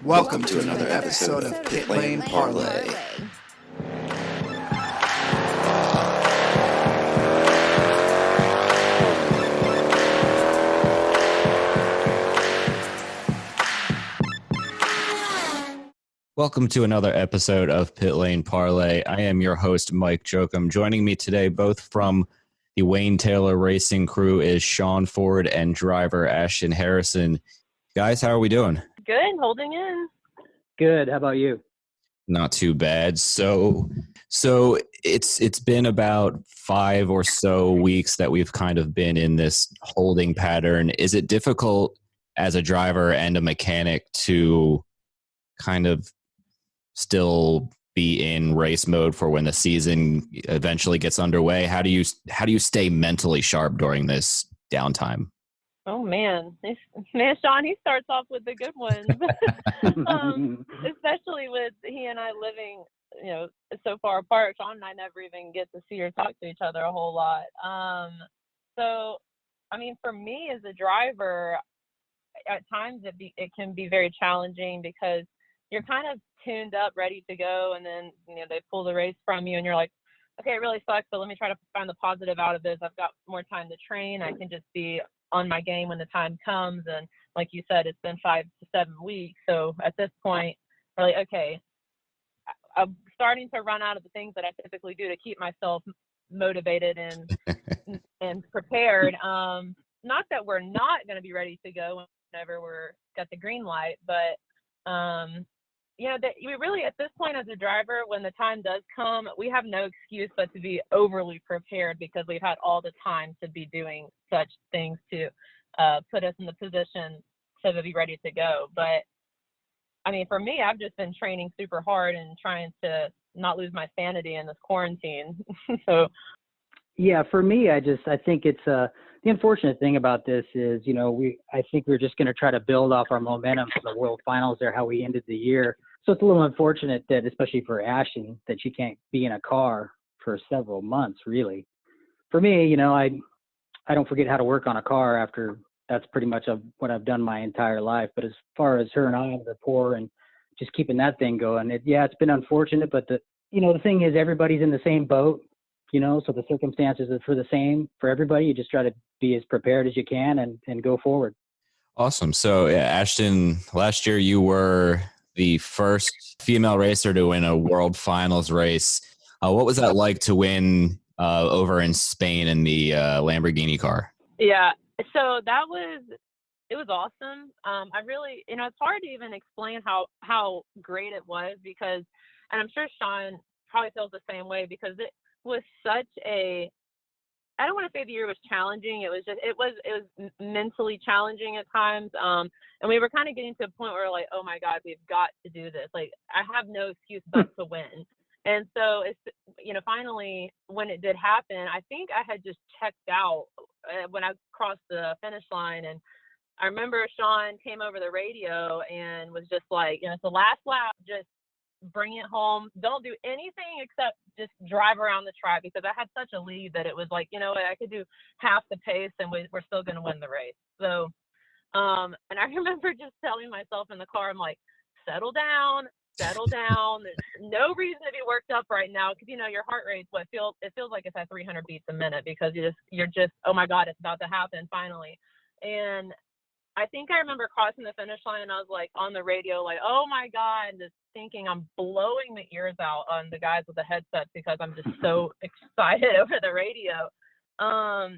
Welcome to another episode of Pit Lane Parlay. Welcome to another episode of Pit Lane Parlay. I am your host, Mike Jokum. Joining me today, both from the Wayne Taylor Racing crew, is Shawn Ford and driver Ashton Harrison. Guys, how are we doing? Good, holding in. Good. How about you? Not too bad. So it's been about 5 or so weeks that we've kind of been in this holding pattern. Is it difficult as a driver and a mechanic to kind of still be in race mode for when the season eventually gets underway? How do you stay mentally sharp during this downtime? Oh man, Shawn, he starts off with the good ones, especially with he and I living, so far apart. Shawn and I never even get to see or talk to each other a whole lot. So, I mean, for me as a driver, at times it can be very challenging because you're kind of tuned up, ready to go, and then they pull the race from you, and you're like, okay, it really sucks, but let me try to find the positive out of this. I've got more time to train. I can just be on my game when the time comes. And like you said, it's been 5 to 7 weeks. So at this point, we're like, okay, I'm starting to run out of the things that I typically do to keep myself motivated and prepared. Not that we're not going to be ready to go whenever we're got the green light, but that we really, at this point as a driver, when the time does come, we have no excuse but to be overly prepared because we've had all the time to be doing such things to put us in the position to be ready to go. But I mean, for me, I've just been training super hard and trying to not lose my sanity in this quarantine. So yeah, for me, I think it's the unfortunate thing about this is, I think we're just going to try to build off our momentum from the World Finals there, how we ended the year. So it's a little unfortunate that, especially for Ashton, that she can't be in a car for several months, really. For me, I don't forget how to work on a car after that's pretty much what I've done my entire life. But as far as her and I, the rapport and just keeping that thing going, it's been unfortunate. But the thing is, everybody's in the same boat, so the circumstances are the same for everybody. You just try to be as prepared as you can and go forward. Awesome. So, Ashton, last year you were the first female racer to win a World Finals race. What was that like to win over in Spain in the Lamborghini car? Yeah, so it was awesome. I really, it's hard to even explain how great it was because, and I'm sure Shawn probably feels the same way because it was such I don't want to say the year was challenging. It was mentally challenging at times. And we were kind of getting to a point where we're like, oh my God, we've got to do this. Like, I have no excuse but to win. And so it's, finally when it did happen, I think I had just checked out when I crossed the finish line. And I remember Shawn came over the radio and was just like, it's the last lap, just bring it home. Don't do anything except just drive around the track, because I had such a lead that it was like, I could do half the pace and we're still going to win the race. So, and I remember just telling myself in the car, I'm like, settle down. There's no reason to be worked up right now. Cause your heart rate, it feels like it's at 300 beats a minute because you're just, oh my God, it's about to happen finally. And I think I remember crossing the finish line and I was like on the radio, like, oh my God, just thinking I'm blowing the ears out on the guys with the headsets because I'm just so excited over the radio. I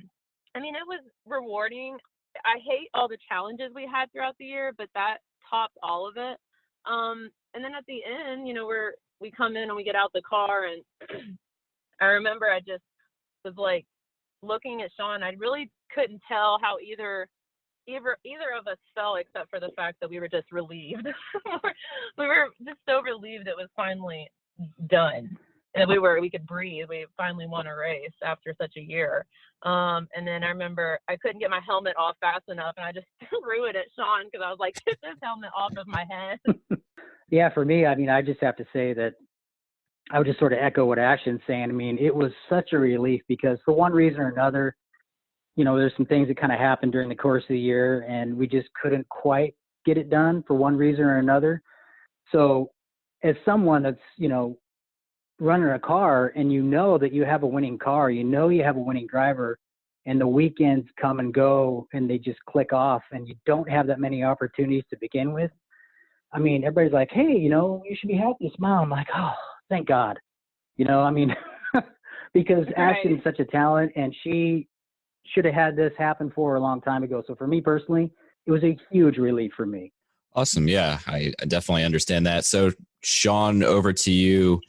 mean, it was rewarding. I hate all the challenges we had throughout the year, but that topped all of it. And then at the end, we come in and we get out the car, and I remember I just was like looking at Shawn. I really couldn't tell how either of us felt, except for the fact that we were just relieved. We were just so relieved it was finally done. And we could breathe. We finally won a race after such a year. And then I remember I couldn't get my helmet off fast enough, and I just threw it at Shawn because I was like, get this helmet off of my head. Yeah, for me, I mean, I just have to say that I would just sort of echo what Ashton's saying. I mean, it was such a relief because for one reason or another, you know, there's some things that kind of happened during the course of the year, and we just couldn't quite get it done for one reason or another. So as someone that's, you know, running a car and you know that you have a winning car, you know you have a winning driver, and the weekends come and go and they just click off and you don't have that many opportunities to begin with. I mean, everybody's like, hey, you know, you should be happy, smile. I'm like, oh, thank God. You know, I mean, because Right. Ashton's such a talent and she should have had this happen for her a long time ago. So for me personally, it was a huge relief for me. Awesome. Yeah, I definitely understand that. So, Shawn, over to you.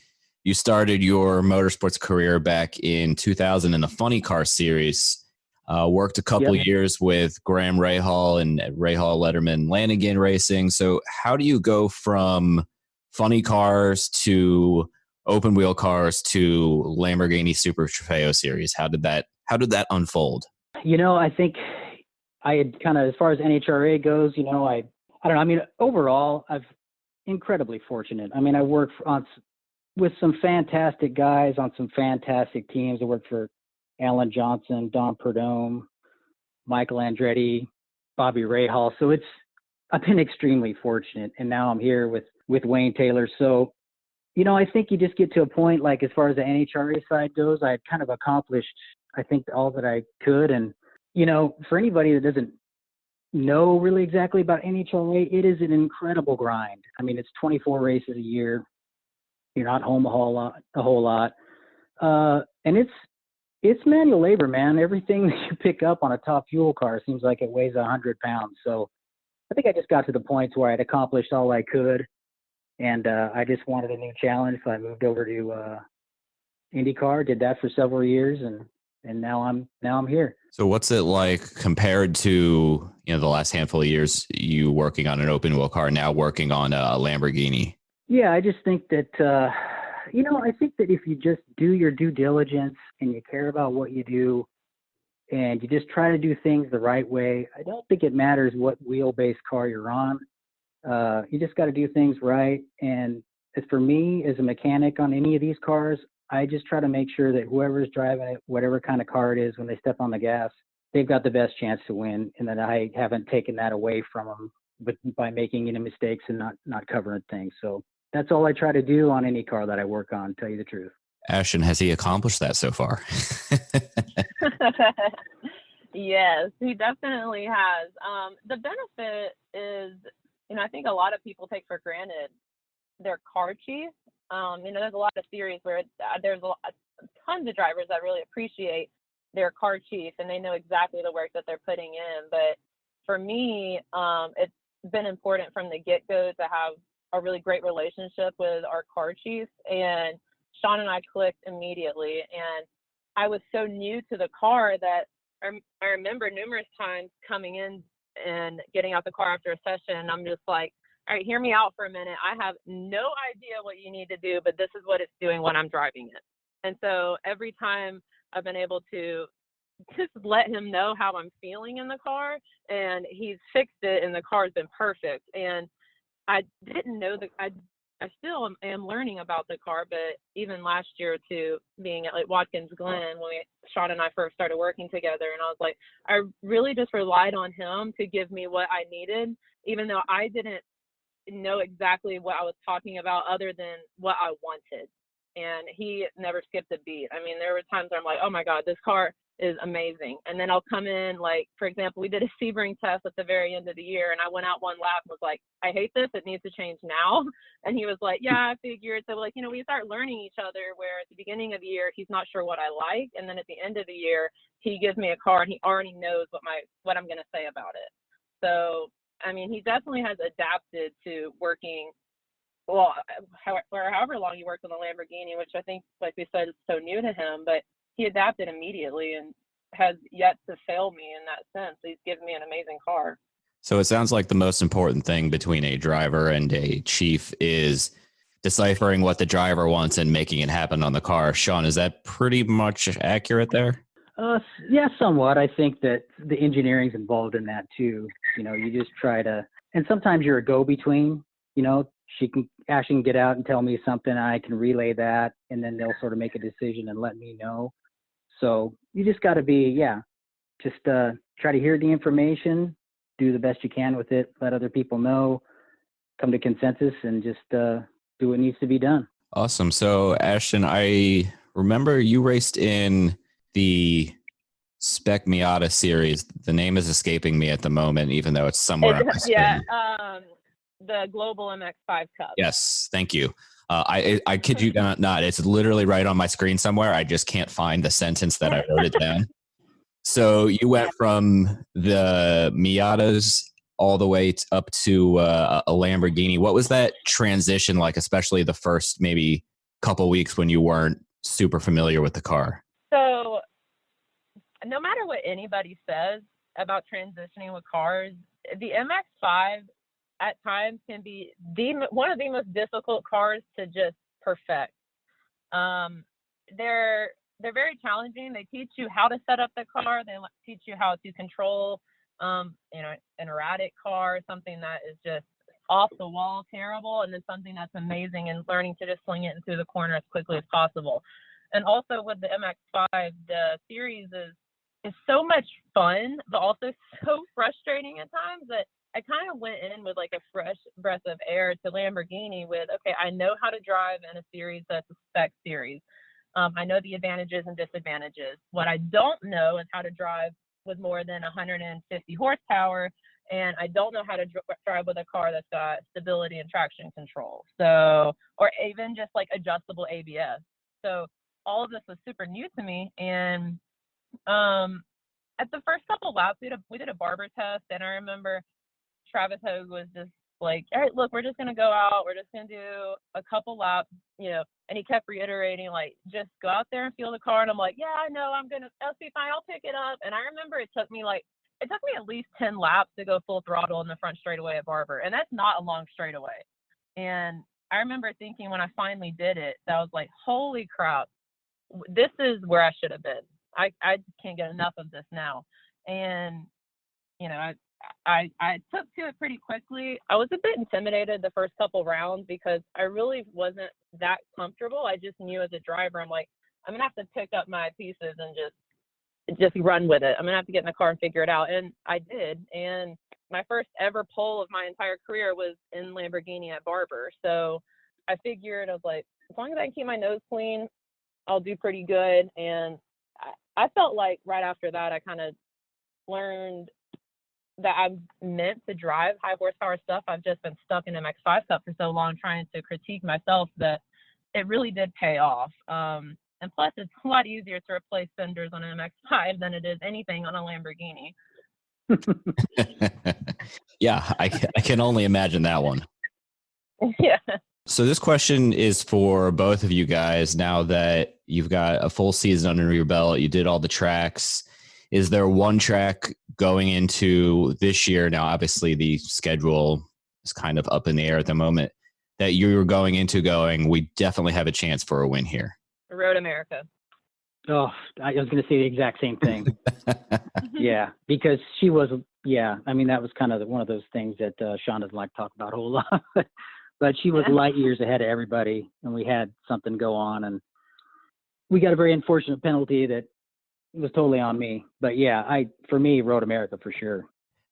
You started your motorsports career back in 2000 in the Funny Car Series. Worked a couple years with Graham Rahal and Rahal Letterman Lanigan Racing. So, how do you go from funny cars to open wheel cars to Lamborghini Super Trofeo Series? How did that unfold? You know, I think I had kind of, as far as NHRA goes, you know, I don't know. I mean, overall, I've incredibly fortunate. I mean, I worked with some fantastic guys on some fantastic teams. I worked for Alan Johnson, Don Perdome, Michael Andretti, Bobby Rahal. So I've been extremely fortunate. And now I'm here with Wayne Taylor. So, you know, I think you just get to a point, like as far as the NHRA side goes, I had kind of accomplished, I think, all that I could. And, you know, for anybody that doesn't know really exactly about NHRA, it is an incredible grind. I mean, it's 24 races a year. You're not home a whole lot. And it's manual labor, man. Everything that you pick up on a top fuel car seems like it weighs 100 pounds. So I think I just got to the point where I'd accomplished all I could. And I just wanted a new challenge. So I moved over to IndyCar, did that for several years. And now I'm here. So what's it like compared to, you know, the last handful of years you working on an open wheel car, now working on a Lamborghini? Yeah, I just think that, you know, I think that if you just do your due diligence and you care about what you do and you just try to do things the right way, I don't think it matters what wheelbase car you're on. You just got to do things right. And as for me, as a mechanic on any of these cars, I just try to make sure that whoever's driving it, whatever kind of car it is, when they step on the gas, they've got the best chance to win, and that I haven't taken that away from them by making any mistakes and not covering things. So that's all I try to do on any car that I work on, to tell you the truth. Ashton, has he accomplished that so far? Yes, he definitely has. The benefit is, you know, I think a lot of people take for granted their car chief. You know, there's a lot of theories where there's tons of drivers that really appreciate their car chief and they know exactly the work that they're putting in. But for me, it's been important from the get-go to have a really great relationship with our car chief. And Shawn and I clicked immediately. And I was so new to the car that I remember numerous times coming in and getting out the car after a session. I'm just like, all right, hear me out for a minute. I have no idea what you need to do, but this is what it's doing when I'm driving it. And so every time I've been able to just let him know how I'm feeling in the car, and he's fixed it, and the car's been perfect. And I didn't know that I still am learning about the car, but even last year too, being at like Watkins Glen when Shawn and I first started working together, and I was like, I really just relied on him to give me what I needed, even though I didn't know exactly what I was talking about other than what I wanted. And he never skipped a beat. I mean, there were times where I'm like, oh my God, this car is amazing. And then I'll come in, like, for example, we did a Sebring test at the very end of the year, and I went out one lap and was like, I hate this. It needs to change now. And he was like, yeah, I figured. So, like, you know, we start learning each other, where at the beginning of the year, he's not sure what I like. And then at the end of the year, he gives me a car and he already knows what I'm going to say about it. So, I mean, he definitely has adapted to working, well, however long he worked on the Lamborghini, which I think, like we said, is so new to him, but he adapted immediately and has yet to fail me in that sense. He's given me an amazing car. So it sounds like the most important thing between a driver and a chief is deciphering what the driver wants and making it happen on the car. Shawn, is that pretty much accurate there? Yeah, somewhat. I think that the engineering's involved in that too. You know, you just try to, and sometimes you're a go-between. You know, Ashton can get out and tell me something, I can relay that, and then they'll sort of make a decision and let me know. So you just got to be, just try to hear the information, do the best you can with it, let other people know, come to consensus, and just do what needs to be done. Awesome. So, Ashton, I remember you raced in the Spec Miata series. The name is escaping me at the moment, even though it's somewhere on my screen. The Global MX5 Cup. Yes, thank you. I kid you not. It's literally right on my screen somewhere. I just can't find the sentence that I wrote it down. So you went from the Miatas all the way up to a Lamborghini. What was that transition like, especially the first maybe couple weeks when you weren't super familiar with the car? So no matter what anybody says about transitioning with cars, the MX5 at times can be one of the most difficult cars to just perfect. They're very challenging. They teach you how to set up the car. They teach you how to control, an erratic car, something that is just off the wall terrible, and then something that's amazing and learning to just swing it into the corner as quickly as possible. And also with the MX5, the series is so much fun, but also so frustrating at times that I kind of went in with like a fresh breath of air to Lamborghini with, okay, I know how to drive in a series that's a spec series. I know the advantages and disadvantages. What I don't know is how to drive with more than 150 horsepower, and I don't know how to drive with a car that's got stability and traction control. So, or even just like adjustable ABS. So all of this was super new to me. And at the first couple laps, we did a barber test, and I remember Travis Hogue was just like, all right, look, we're just going to go out. We're just going to do a couple laps, and he kept reiterating, like, just go out there and feel the car. And I'm like, yeah, I know, it'll be fine. I'll pick it up. And I remember it took me at least 10 laps to go full throttle in the front straightaway at Barber. And that's not a long straightaway. And I remember thinking when I finally did it, that I was like, holy crap, this is where I should have been. I just can't get enough of this now. And, I took to it pretty quickly. I was a bit intimidated the first couple rounds because I really wasn't that comfortable. I just knew as a driver, I'm like, I'm going to have to pick up my pieces and just run with it. I'm going to have to get in the car and figure it out. And I did. And my first ever pole of my entire career was in Lamborghini at Barber. So I figured, I was like, as long as I can keep my nose clean, I'll do pretty good. And I felt like right after that, I kind of learned that I'm meant to drive high horsepower stuff. I've just been stuck in MX5 Cup for so long trying to critique myself that it really did pay off. And plus, it's a lot easier to replace fenders on an MX5 than it is anything on a Lamborghini. Yeah, I can only imagine that one. Yeah. So this question is for both of you guys. Now that you've got a full season under your belt, you did all the tracks. Is there one track going into this year? Now, obviously, the schedule is kind of up in the air at the moment. That you're going into we definitely have a chance for a win here. Road America. Oh, I was going to say the exact same thing. Yeah, because she was, that was kind of one of those things that Shawn doesn't like to talk about a whole lot. But she was light years ahead of everybody, and we had something go on, and we got a very unfortunate penalty that was totally on me. But for me, Road America for sure.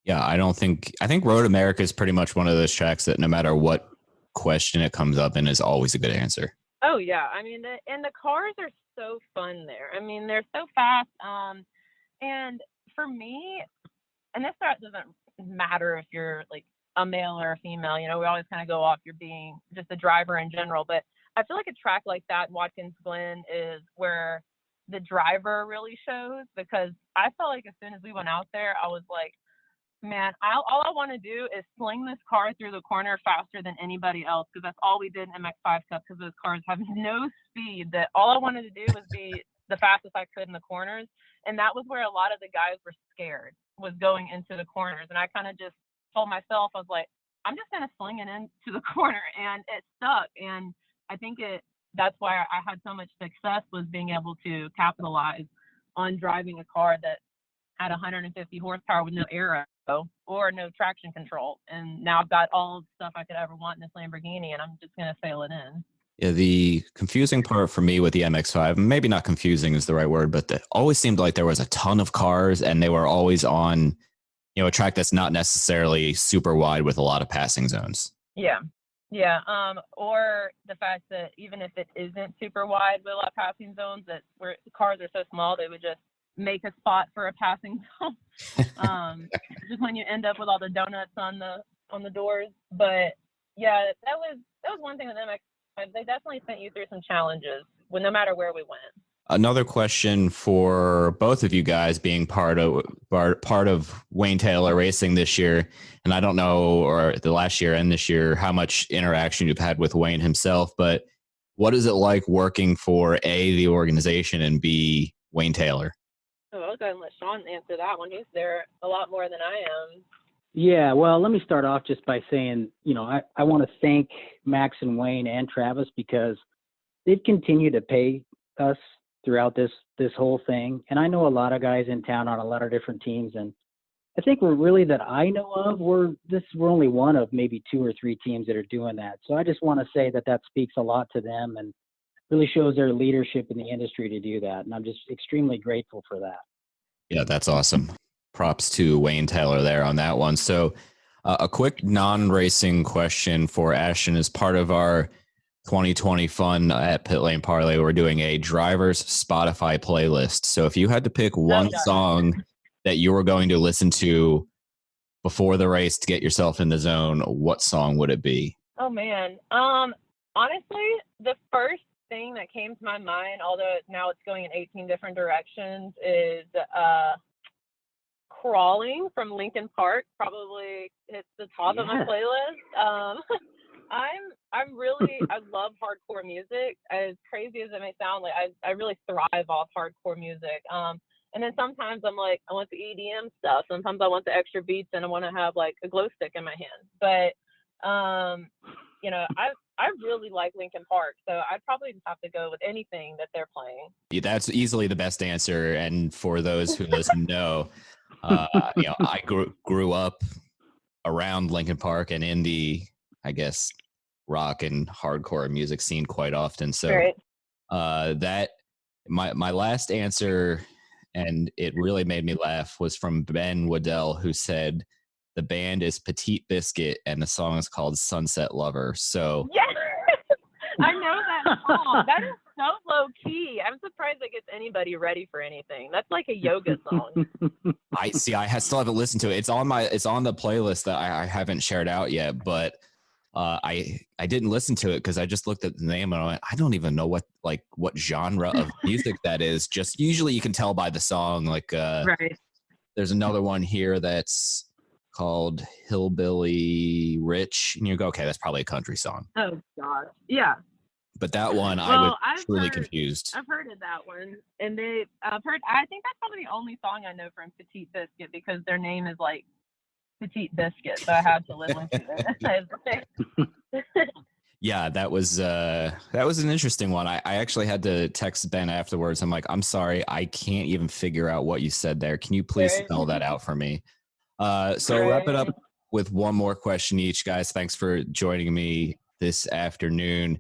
Yeah, I think Road America is pretty much one of those tracks that no matter what question it comes up in is always a good answer. Oh yeah, and the cars are so fun there. They're so fast. And for me, and this doesn't matter if you're like a male or a female. We always kind of go off you're being just a driver in general. But I feel like a track like that in Watkins Glen is where the driver really shows, because I felt like as soon as we went out there, I was like, man, all I want to do is sling this car through the corner faster than anybody else, because that's all we did in MX5 Cup, because those cars have no speed. That all I wanted to do was be the fastest I could in the corners. And that was where a lot of the guys were scared, was going into the corners. And I kind of just told myself, I was like, I'm just going to sling it into the corner. And it stuck. And I think that's why I had so much success, was being able to capitalize on driving a car that had 150 horsepower with no aero or no traction control. And now I've got all the stuff I could ever want in this Lamborghini, and I'm just going to sail it in. Yeah, the confusing part for me with the MX-5, maybe not confusing is the right word, but it always seemed like there was a ton of cars and they were always on, a track that's not necessarily super wide with a lot of passing zones. Yeah. Yeah. Or the fact that even if it isn't super wide with a lot of passing zones, that where the cars are so small, they would just make a spot for a passing zone. Just when you end up with all the donuts on the doors. But yeah, that was one thing with MX. They definitely sent you through some challenges no matter where we went. Another question for both of you guys, being part of Wayne Taylor Racing this year, and I don't know, or the last year and this year, how much interaction you've had with Wayne himself, but what is it like working for A, the organization, and B, Wayne Taylor? Oh, I'll go ahead and let Shawn answer that one. He's there a lot more than I am. Yeah, well, let me start off just by saying, I want to thank Max and Wayne and Travis, because they've continued to pay us throughout this whole thing. And I know a lot of guys in town on a lot of different teams, and I think that I know of, we're only one of maybe 2 or 3 teams that are doing that. So I just want to say that speaks a lot to them and really shows their leadership in the industry to do that. And I'm just extremely grateful for that. Yeah, that's awesome. Props to Wayne Taylor there on that one. So a quick non-racing question for Ashton. As part of our 2020 fun at Pit Lane Parlay, we're doing a driver's Spotify playlist. So if you had to pick one song that you were going to listen to before the race to get yourself in the zone, what song would it be? Oh man. Honestly, the first thing that came to my mind, although now it's going in 18 different directions, is Crawling from Linkin Park. Probably hits the top of my playlist. I love hardcore music. As crazy as it may sound, like I really thrive off hardcore music. And then sometimes I'm like, I want the EDM stuff. Sometimes I want the extra beats and I want to have like a glow stick in my hand. But I really like Linkin Park, so I'd probably just have to go with anything that they're playing. Yeah, that's easily the best answer. And for those who listen know, I grew up around Linkin Park and in the, I guess, rock and hardcore music scene quite often. So that my last answer, and it really made me laugh, was from Ben Waddell, who said the band is Petite Biscuit and the song is called Sunset Lover. So yes, I know that song. That is so low key. I'm surprised it gets anybody ready for anything. That's like a yoga song. I still haven't listened to it. It's on the playlist that I haven't shared out yet, but I didn't listen to it because I just looked at the name and I went, I don't even know what genre of music that is. Just usually you can tell by the song. Like right. There's another one here that's called Hillbilly Rich, and you go, okay, that's probably a country song. Oh gosh, yeah. But that one, I was truly confused. I've heard of that one, and I think that's probably the only song I know from Petite Biscuit, because their name is like Petite Biscuit, so I had to listen to it. Yeah, that was an interesting one. I actually had to text Ben afterwards. I'm like, I'm sorry, I can't even figure out what you said there. Can you please spell that out for me? So I'll wrap it up with one more question each, guys. Thanks for joining me this afternoon.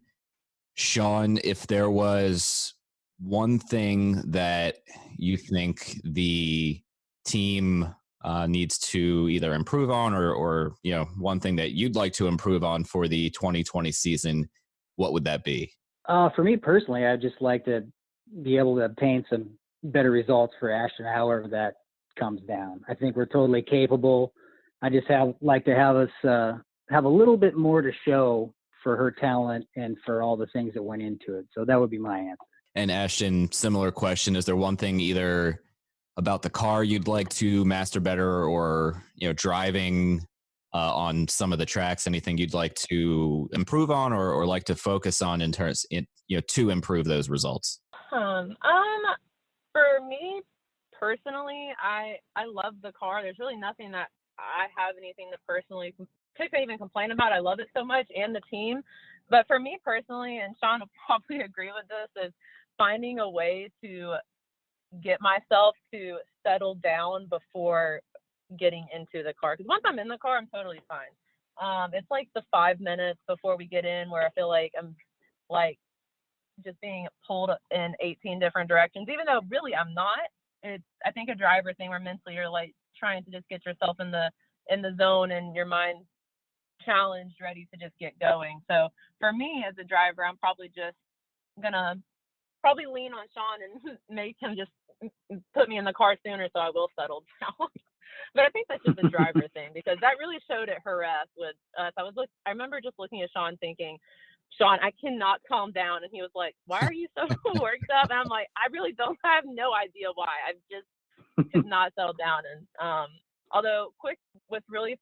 Shawn, if there was one thing that you think the team needs to either improve on, or one thing that you'd like to improve on for the 2020 season, what would that be? For me personally, I'd just like to be able to obtain some better results for Ashton, however that comes down. I think we're totally capable. I just like to have us have a little bit more to show for her talent and for all the things that went into it. So that would be my answer. And Ashton, similar question. Is there one thing either about the car you'd like to master better, or driving on some of the tracks, anything you'd like to improve on or like to focus on in terms to improve those results? For me personally, I love the car. There's really nothing that I have anything to personally even complain about. I love it so much, and the team. But for me personally, and Shawn will probably agree with this, is finding a way to get myself to settle down before getting into the car. Because once I'm in the car, I'm totally fine. It's like the 5 minutes before we get in where I feel like I'm like just being pulled in 18 different directions, even though really I'm not. It's, I think, a driver thing where mentally you're like trying to just get yourself in the zone and your mind challenged, ready to just get going. So for me as a driver, I'm probably just gonna lean on Shawn and make him just put me in the car sooner so I will settle down. But I think that's just a driver thing, because that really showed at Jerez with us. I remember just looking at Shawn thinking, Shawn, I cannot calm down. And he was like, why are you so worked up? And I'm like, I have no idea why. I just could not settle down. And although what's really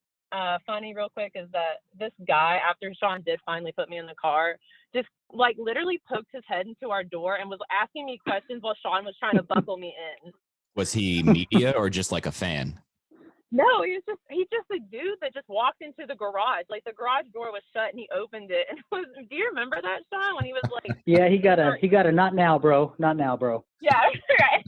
funny real quick is that this guy, after Shawn did finally put me in the car, just like literally poked his head into our door and was asking me questions while Shawn was trying to buckle me in. Was he media or just like a fan? No, he's just a dude that just walked into the garage. Like the garage door was shut and he opened it. And do you remember that, Shawn, when he was like, yeah, he got a not now, bro. Not now, bro. Yeah, right.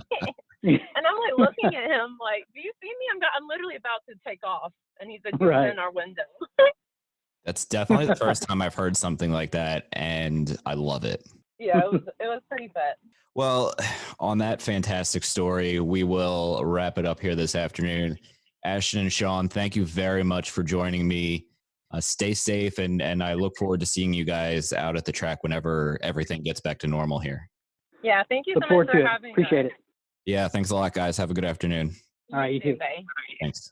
And I'm like looking at him like, do you see me? I'm literally about to take off. And he's like, right in our window. That's definitely the first time I've heard something like that, and I love it. Yeah, it was pretty fun. Well, on that fantastic story, we will wrap it up here this afternoon. Ashton and Shawn, thank you very much for joining me. Stay safe, and I look forward to seeing you guys out at the track whenever everything gets back to normal here. Yeah, thank you so much for having us. Appreciate it. Yeah, thanks a lot, guys. Have a good afternoon. All right, you too. Bye. Thanks.